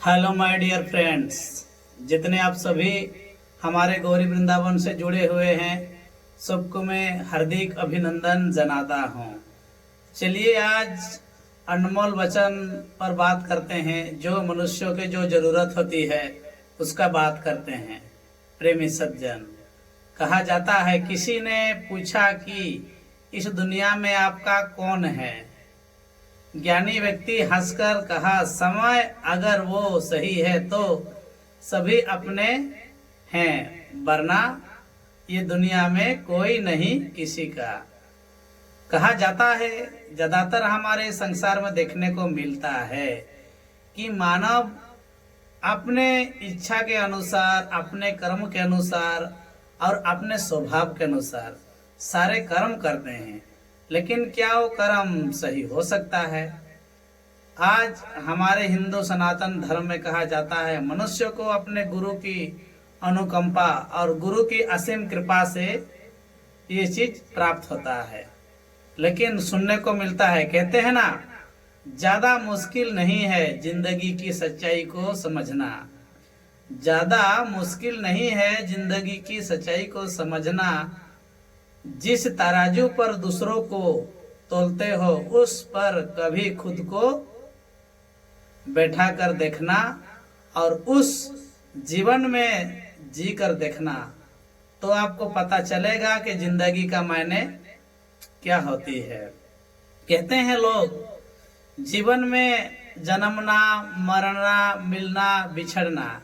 Hello my dear friends, जितने आप सभी हमारे गौरी वृंदावन से जुड़े हुए हैं, सबको मैं हार्दिक अभिनंदन जनाता हूँ। चलिए आज अनमोल वचन पर बात करते हैं। जो मनुष्यों के जो जरूरत होती है उसका बात करते हैं। प्रेमी सज्जन, कहा जाता है, किसी ने पूछा कि इस दुनिया में आपका कौन है। ज्ञानी व्यक्ति हंसकर कहा, समय अगर वो सही है तो सभी अपने हैं, वरना ये दुनिया में कोई नहीं किसी का। कहा जाता है, ज्यादातर हमारे संसार में देखने को मिलता है कि मानव अपने इच्छा के अनुसार, अपने कर्म के अनुसार और अपने स्वभाव के अनुसार सारे कर्म करते हैं, लेकिन क्या वो कर्म सही हो सकता है? आज हमारे हिंदू सनातन धर्म में कहा जाता है, मनुष्य को अपने गुरु की अनुकंपा और गुरु की असीम कृपा से ये चीज प्राप्त होता है। लेकिन सुनने को मिलता है, कहते हैं ना, ज्यादा मुश्किल नहीं है जिंदगी की सच्चाई को समझना। ज्यादा मुश्किल नहीं है जिंदगी की सच्चाई को समझना। जिस तराजू पर दूसरों को तोलते हो उस पर कभी खुद को बैठा कर देखना और उस जीवन में जी कर देखना, तो आपको पता चलेगा कि जिंदगी का मायने क्या होती है। कहते हैं लोग, जीवन में जन्मना, मरना, मिलना, बिछड़ना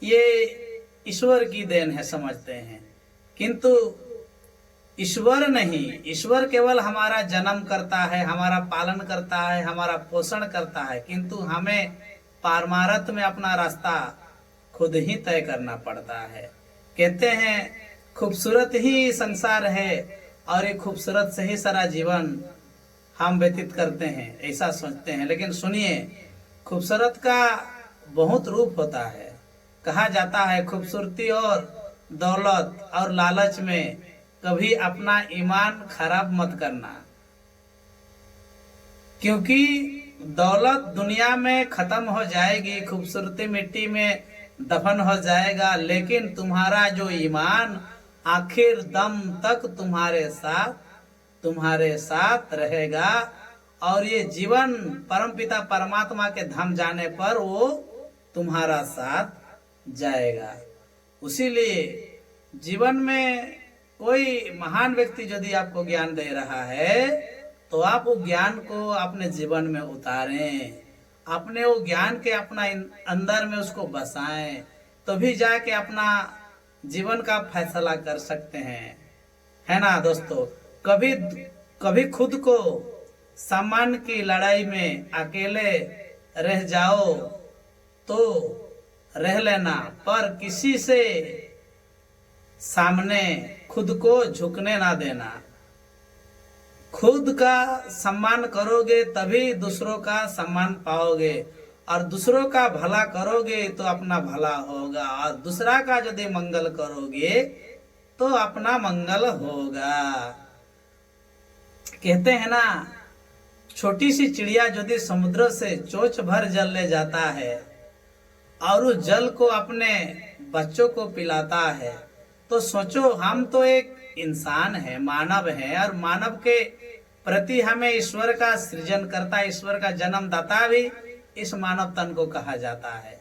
ये ईश्वर की देन है समझते हैं, किंतु ईश्वर नहीं। ईश्वर केवल हमारा जन्म करता है, हमारा पालन करता है, हमारा पोषण करता है, किंतु हमें पारमार्थ में अपना रास्ता खुद ही तय करना पड़ता है। कहते हैं, खूबसूरत ही संसार है और ये खूबसूरत से ही सारा जीवन हम व्यतीत करते हैं, ऐसा सोचते हैं। लेकिन सुनिए, खूबसूरत का बहुत रूप होता है। कहा जाता है, खूबसूरती और दौलत और लालच में कभी अपना ईमान खराब मत करना, क्योंकि दौलत दुनिया में खत्म हो जाएगी, खूबसूरती मिट्टी में दफन हो जाएगा, लेकिन तुम्हारा जो ईमान आखिर दम तक तुम्हारे साथ रहेगा। और ये जीवन परमपिता परमात्मा के धाम जाने पर वो तुम्हारा साथ जाएगा। उसीलिए जीवन में कोई महान व्यक्ति यदि आपको ज्ञान दे रहा है तो आप वो ज्ञान को अपने जीवन में उतारें, अपने वो ज्ञान के अपना अंदर में उसको बसाएं, तभी जाके अपना जीवन का फैसला कर सकते हैं, है ना दोस्तों। कभी खुद को सम्मान की लड़ाई में अकेले रह जाओ तो रह लेना, पर किसी से सामने खुद को झुकने ना देना। खुद का सम्मान करोगे तभी दूसरों का सम्मान पाओगे, और दूसरों का भला करोगे तो अपना भला होगा, और दूसरा का यदि मंगल करोगे तो अपना मंगल होगा। कहते हैं ना, छोटी सी चिड़िया यदि समुद्र से चोंच भर जल ले जाता है और उस जल को अपने बच्चों को पिलाता है, तो सोचो, हम तो एक इंसान है, मानव है, और मानव के प्रति हमें ईश्वर का सृजन करता, ईश्वर का जन्मदाता भी इस मानव तन को कहा जाता है।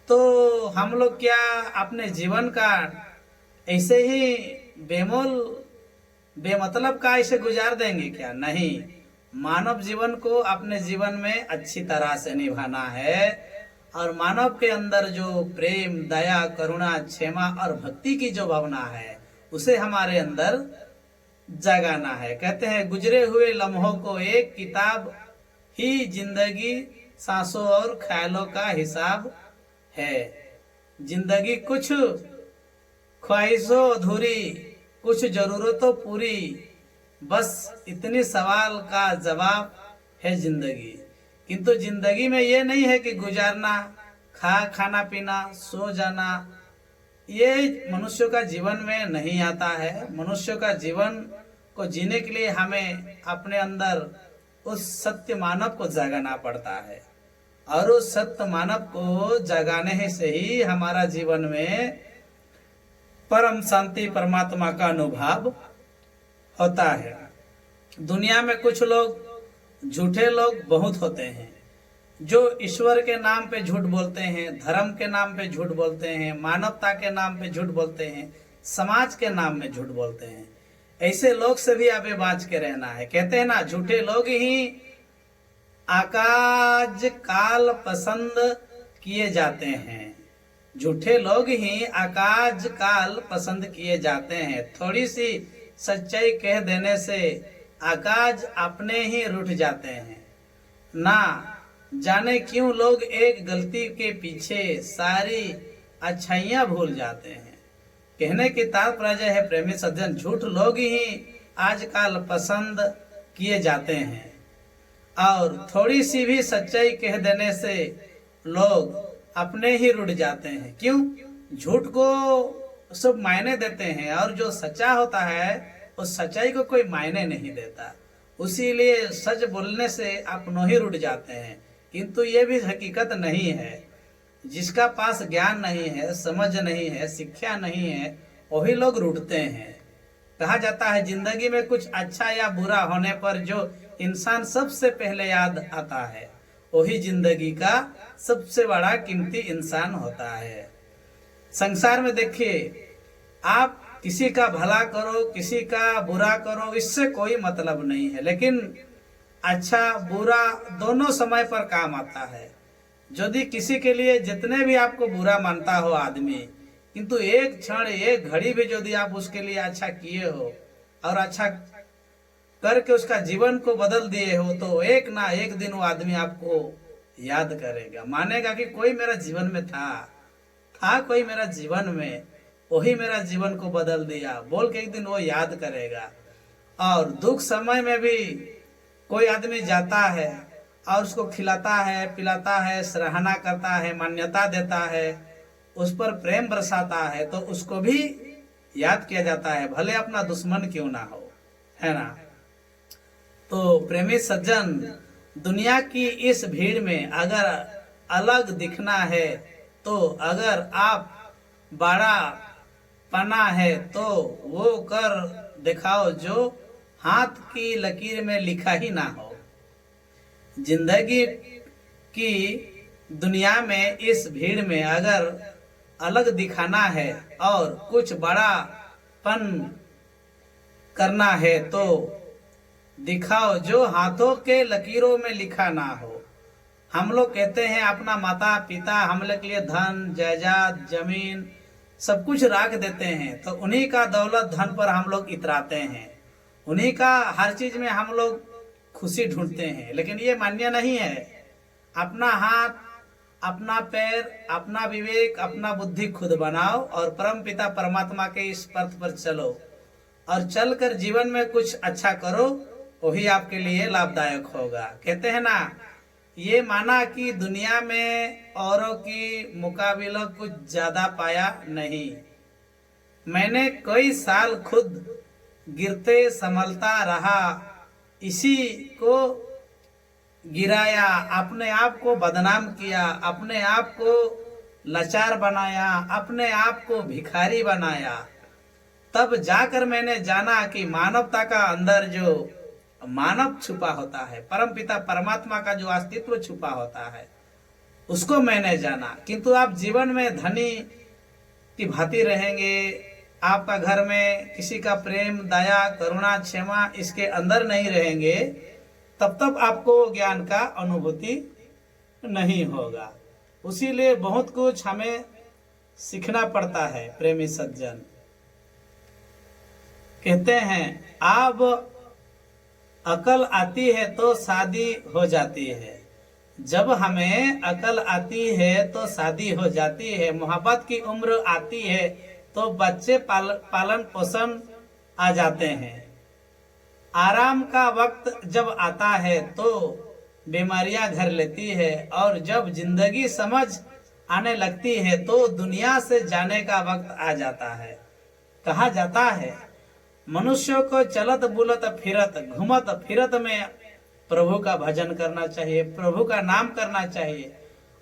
तो हम लोग क्या अपने जीवन का ऐसे ही बेमोल बेमतलब का ऐसे गुजार देंगे क्या? नहीं, मानव जीवन को अपने जीवन में अच्छी तरह से निभाना है, और मानव के अंदर जो प्रेम, दया, करुणा, क्षमा और भक्ति की जो भावना है उसे हमारे अंदर जगाना है। कहते हैं, गुजरे हुए लम्हों को एक किताब ही जिंदगी, सांसों और ख्यालों का हिसाब है। जिंदगी कुछ ख्वाहिशों अधूरी, कुछ जरूरतों पूरी, बस इतनी सवाल का जवाब है जिंदगी। किंतु जिंदगी में ये नहीं है कि गुजारना, खाना पीना, सो जाना, ये मनुष्य का जीवन में नहीं आता है। मनुष्य का जीवन को जीने के लिए हमें अपने अंदर उस सत्य मानव को जगाना पड़ता है। और उस सत्य मानव को जगाने से ही हमारा जीवन में परम शांति परमात्मा का अनुभव होता है। दुनिया में कुछ लोग, झूठे लोग बहुत होते हैं, जो ईश्वर के नाम पे झूठ बोलते हैं, धर्म के नाम पे झूठ बोलते हैं, मानवता के नाम पे झूठ बोलते हैं, समाज के नाम में झूठ बोलते हैं। ऐसे लोग से भी हमें बाँच के रहना है। कहते हैं ना, झूठे लोग ही आकाज काल पसंद किए जाते हैं। झूठे लोग ही आकाज काल पसंद किए जाते हैं। थोड़ी सी सच्चाई कह देने से आकाज अपने ही रुठ जाते हैं। ना जाने क्यों लोग एक गलती के पीछे सारी अच्छाइयां भूल जाते हैं। कहने की तात्पर्य है प्रेमी सज्जन, झूठ लोग ही आजकल पसंद किए जाते हैं और थोड़ी सी भी सच्चाई कह देने से लोग अपने ही रुठ जाते हैं। क्यों? झूठ को सब मायने देते हैं और जो सच्चा होता है उस सच्चाई को कोई मायने नहीं देता। उसीलिए सच बोलने से अपनों ही रुठ जाते हैं। किंतु ये भी हकीकत नहीं है। जिसका पास ज्ञान नहीं है, समझ नहीं है, शिक्षा नहीं है, वही लोग रुठते हैं। कहा जाता है जिंदगी में कुछ अच्छा या बुरा होने पर जो इंसान सबसे पहले याद आता है वही जिंदगी का सबसे बड़ा कीमती इंसान होता है। संसार में देखिए, आप किसी का भला करो, किसी का बुरा करो, इससे कोई मतलब नहीं है। लेकिन अच्छा बुरा दोनों समय पर काम आता है। यदि किसी के लिए जितने भी आपको बुरा मानता हो आदमी, किंतु एक क्षण, एक घड़ी भी यदि आप उसके लिए अच्छा किए हो और अच्छा करके उसका जीवन को बदल दिए हो, तो एक ना एक दिन वो आदमी आपको याद करेगा, मानेगा कि कोई मेरा जीवन में था कोई मेरा जीवन में, वही मेरा जीवन को बदल दिया, बोल के एक दिन वो याद करेगा। और दुख समय में भी कोई आदमी जाता है और उसको खिलाता है, पिलाता है, सराहना करता है, मान्यता देता है, उस पर प्रेम बरसाता है, तो उसको भी याद किया जाता है, भले अपना दुश्मन क्यों ना हो, है ना। तो प्रेमी सज्जन, दुनिया की इस भीड़ में अगर अलग दिखना है, तो अगर आप बड़ा पना है तो वो कर दिखाओ जो हाथ की लकीर में लिखा ही ना हो। जिंदगी की दुनिया में इस भीड़ में अगर अलग दिखाना है और कुछ बड़ापन करना है तो दिखाओ जो हाथों के लकीरों में लिखा ना हो। हम लोग कहते हैं अपना माता पिता हम लोग के लिए धन जायदाद जमीन सब कुछ रख देते हैं, तो उन्हीं का दौलत धन पर हम लोग इतराते हैं, उन्हीं का हर चीज में हम लोग खुशी ढूंढते हैं। लेकिन ये मान्य नहीं है। अपना हाथ, अपना पैर, अपना विवेक, अपना बुद्धि खुद बनाओ और परम पिता परमात्मा के इस पथ पर चलो और चलकर जीवन में कुछ अच्छा करो, वही आपके लिए लाभदायक होगा। कहते हैं ना, ये माना कि दुनिया में औरों की मुकाबला कुछ ज्यादा पाया नहीं। मैंने कई साल खुद गिरते संभलता रहा, इसी को गिराया, अपने आप को बदनाम किया, अपने आप को लाचार बनाया, अपने आप को भिखारी बनाया। तब जाकर मैंने जाना कि मानवता का अंदर जो मानव छुपा होता है, परम पिता परमात्मा का जो अस्तित्व छुपा होता है, उसको मैंने जाना। किंतु आप जीवन में धनी की भांति रहेंगे, आपका घर में किसी का प्रेम दया करुणा क्षमा इसके अंदर नहीं रहेंगे, तब तक आपको ज्ञान का अनुभूति नहीं होगा। उसीलिए बहुत कुछ हमें सीखना पड़ता है। प्रेमी सज्जन कहते हैं, अब अकल आती है तो शादी हो जाती है। जब हमें अकल आती है तो शादी हो जाती है। मोहब्बत की उम्र आती है तो बच्चे पालन पोषण आ जाते हैं। आराम का वक्त जब आता है तो बीमारियां घर लेती है, और जब जिंदगी समझ आने लगती है तो दुनिया से जाने का वक्त आ जाता है। कहा जाता है, मनुष्यों को चलत बुलत फिरत घूमत फिरत में प्रभु का भजन करना चाहिए, प्रभु का नाम करना चाहिए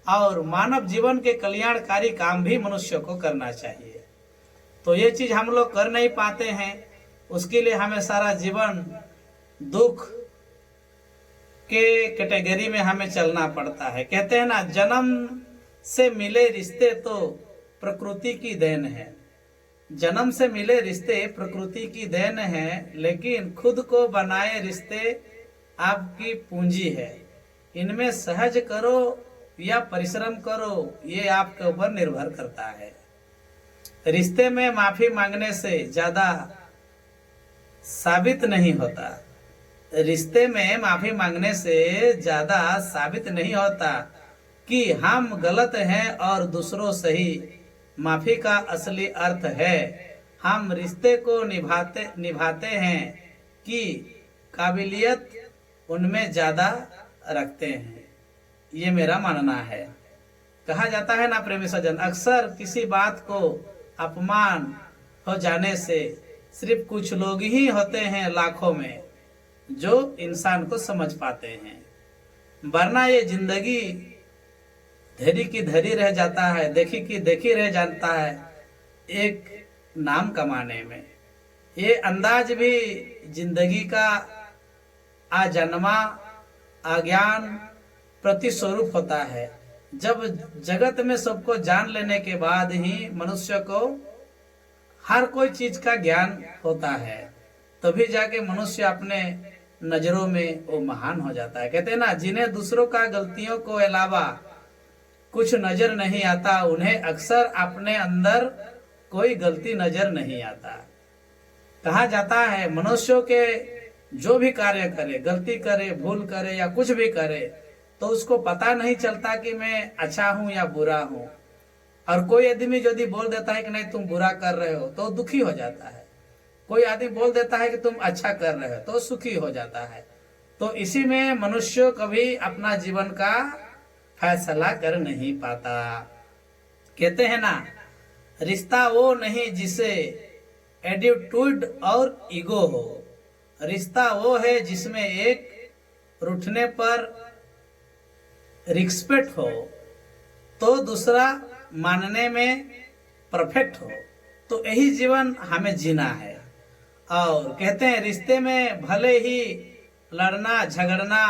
और मानव जीवन के कल्याणकारी काम भी मनुष्य को करना चाहिए। तो ये चीज हम लोग कर नहीं पाते हैं, उसके लिए हमें सारा जीवन दुख के कैटेगरी में हमें चलना पड़ता है। कहते हैं ना, जन्म से मिले रिश्ते तो प्रकृति की देन है। जन्म से मिले रिश्ते प्रकृति की देन है, लेकिन खुद को बनाए रिश्ते आपकी पूंजी है। इनमें सहज करो या परिश्रम करो, ये आपके ऊपर निर्भर करता है। रिश्ते में माफी मांगने से ज्यादा साबित नहीं होता। रिश्ते में माफी मांगने से ज्यादा साबित नहीं होता कि हम गलत हैं और दूसरों सही। माफी का असली अर्थ है हम रिश्ते को निभाते हैं कि काबिलियत उनमें ज्यादा रखते हैं। ये मेरा मानना है। कहा जाता है ना प्रेमी सज्जन, अक्सर किसी बात को अपमान हो जाने से सिर्फ कुछ लोग ही होते हैं लाखों में जो इंसान को समझ पाते हैं, वरना ये जिंदगी धरी की धरी रह जाता है, देखी की देखी रह जाता है एक नाम कमाने में। ये अंदाज भी जिंदगी का आजन्मा अज्ञान प्रतिस्वरूप होता है। जब जगत में सबको जान लेने के बाद ही मनुष्य को हर कोई चीज का ज्ञान होता है, तभी जाके मनुष्य अपने नजरों में वो महान हो जाता है। कहते हैं ना, जिन्हें दूसरों का गलतियों को अलावा कुछ नजर नहीं आता, उन्हें अक्सर अपने अंदर कोई गलती नजर नहीं आता। कहा जाता है मनुष्यों के जो भी कार्य करे, गलती करे, भूल करे या कुछ भी करे, तो उसको पता नहीं चलता कि मैं अच्छा हूं या बुरा हूं। और कोई आदमी यदि बोल देता है कि नहीं तुम बुरा कर रहे हो तो दुखी हो जाता है, कोई आदमी बोल देता है कि तुम अच्छा कर रहे हो तो सुखी हो जाता है। तो इसी में मनुष्य कभी अपना जीवन का फैसला कर नहीं पाता। कहते हैं ना, रिश्ता वो नहीं जिसे एटीट्यूड और ईगो हो, रिश्ता वो है जिसमें एक रूठने पर रिस्पेक्ट हो तो दूसरा मानने में परफेक्ट हो। तो यही जीवन हमें जीना है। और कहते हैं रिश्ते में भले ही लड़ना झगड़ना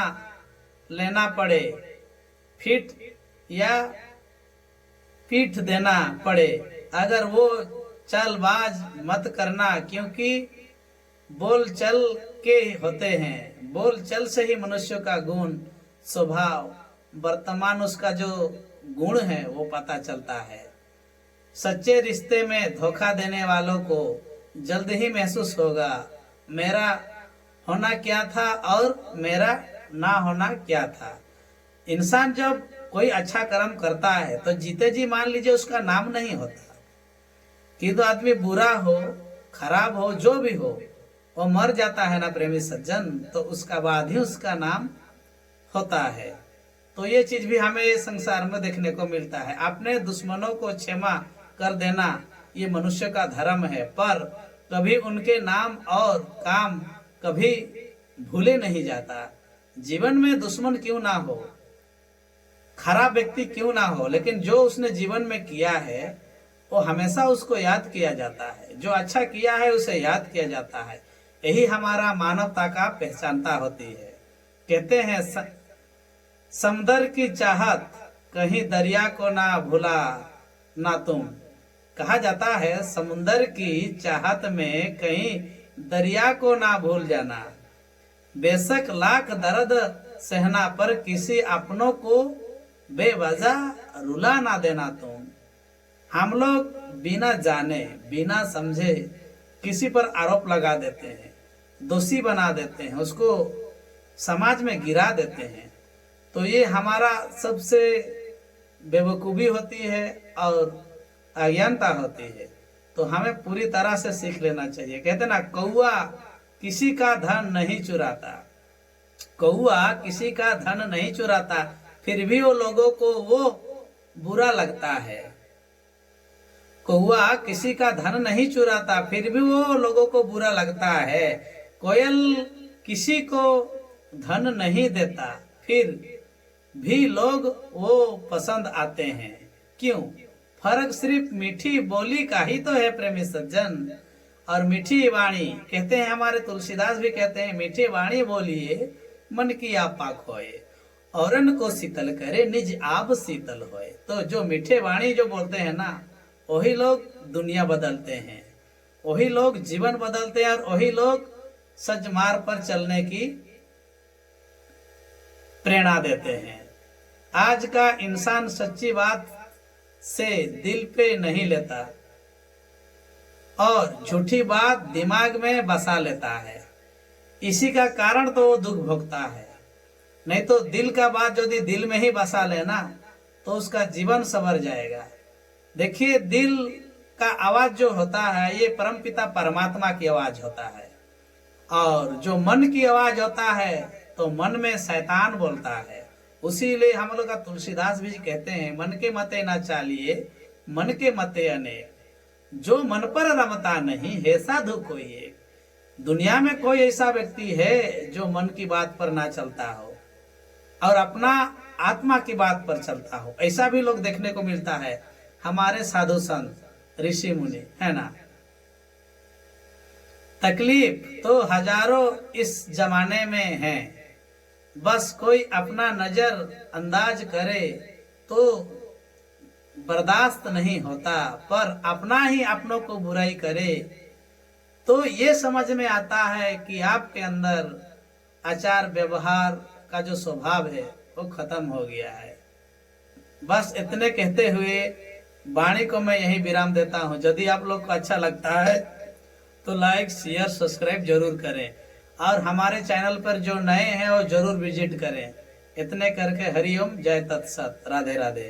लेना पड़े, फिट या पीठ देना पड़े, अगर वो चालबाज मत करना, क्योंकि बोल चल के होते हैं। बोल चल से ही मनुष्य का गुण स्वभाव वर्तमान उसका जो गुण है वो पता चलता है। सच्चे रिश्ते में धोखा देने वालों को जल्द ही महसूस होगा मेरा होना क्या था और मेरा ना होना क्या था। इंसान जब कोई अच्छा कर्म करता है तो जीते जी मान लीजिए उसका नाम नहीं होता। कि तो आदमी बुरा हो, खराब हो, जो भी हो, वो मर जाता है ना प्रेमी सज्जन, तो उसका बाद ही उसका नाम होता है। तो ये चीज भी हमें संसार में देखने को मिलता है। अपने दुश्मनों को क्षमा कर देना ये मनुष्य का धर्म है, पर कभी उनके नाम और काम कभी भूले नहीं जाता। जीवन में दुश्मन क्यों ना हो, खराब व्यक्ति क्यों ना हो, लेकिन जो उसने जीवन में किया है वो हमेशा उसको याद किया जाता है। जो अच्छा किया है उसे याद किया जाता है। यही हमारा मानवता का पहचानता होती है। कहते हैं समुद्र की चाहत कहीं दरिया को ना भूला ना तुम। कहा जाता है समुद्र की चाहत में कहीं दरिया को ना भूल जाना। बेशक लाख दर्द सहना, पर किसी अपनों को बेवजह रुला ना देना तुम। हम लोग बिना जाने बिना समझे किसी पर आरोप लगा देते हैं, दोषी बना देते हैं, उसको समाज में गिरा देते हैं। तो ये हमारा सबसे बेवकूफ़ी होती है और अज्ञानता होती है। तो हमें पूरी तरह से सीख लेना चाहिए। कहते ना, कौआ किसी का धन नहीं चुराता, कौआ किसी का धन नहीं चुराता, फिर भी वो लोगों को वो बुरा लगता है। कौआ किसी का धन नहीं चुराता, फिर भी वो लोगों को बुरा लगता है। कोयल किसी को धन नहीं देता, फिर भी लोग वो पसंद आते हैं। क्यों? फर्क सिर्फ मीठी बोली का ही तो है प्रेमी सज्जन। और मीठी वाणी, कहते हैं हमारे तुलसीदास भी कहते हैं, मीठी वाणी बोलिए मन की आपा खोए, औरन को शीतल करे निज आप शीतल होए। तो जो मीठे वाणी जो बोलते हैं ना, वही लोग दुनिया बदलते हैं, वही लोग जीवन बदलते हैं, और वही लोग सच मार्ग पर चलने की प्रेरणा देते हैं। आज का इंसान सच्ची बात से दिल पे नहीं लेता और झूठी बात दिमाग में बसा लेता है। इसी का कारण तो वो दुख भोगता है। नहीं तो दिल का बात यदि दिल में ही बसा लेना तो उसका जीवन संवर जाएगा। देखिए, दिल का आवाज जो होता है ये परमपिता परमात्मा की आवाज होता है, और जो मन की आवाज होता है तो मन में शैतान बोलता है। उसीलिए हम लोग का तुलसीदास भी कहते हैं, मन के मते ना चालिए मन के मते अनेक, जो मन पर रमता नहीं है साधु कोई एक। दुनिया में कोई ऐसा व्यक्ति है जो मन की बात पर ना चलता हो और अपना आत्मा की बात पर चलता हो। ऐसा भी लोग देखने को मिलता है, हमारे साधु संत ऋषि मुनि, है ना। तकलीफ तो हजारों इस जमाने में है, बस कोई अपना नजर अंदाज करे तो बर्दाश्त नहीं होता, पर अपना ही अपनों को बुराई करे तो ये समझ में आता है कि आपके अंदर आचार व्यवहार का जो स्वभाव है वो खत्म हो गया है। बस इतने कहते हुए वाणी को मैं यही विराम देता हूँ। यदि आप लोग को अच्छा लगता है तो लाइक शेयर सब्सक्राइब जरूर करें, और हमारे चैनल पर जो नए हैं वो जरूर विजिट करें। इतने करके हरिओम, जय तत्सत, राधे राधे।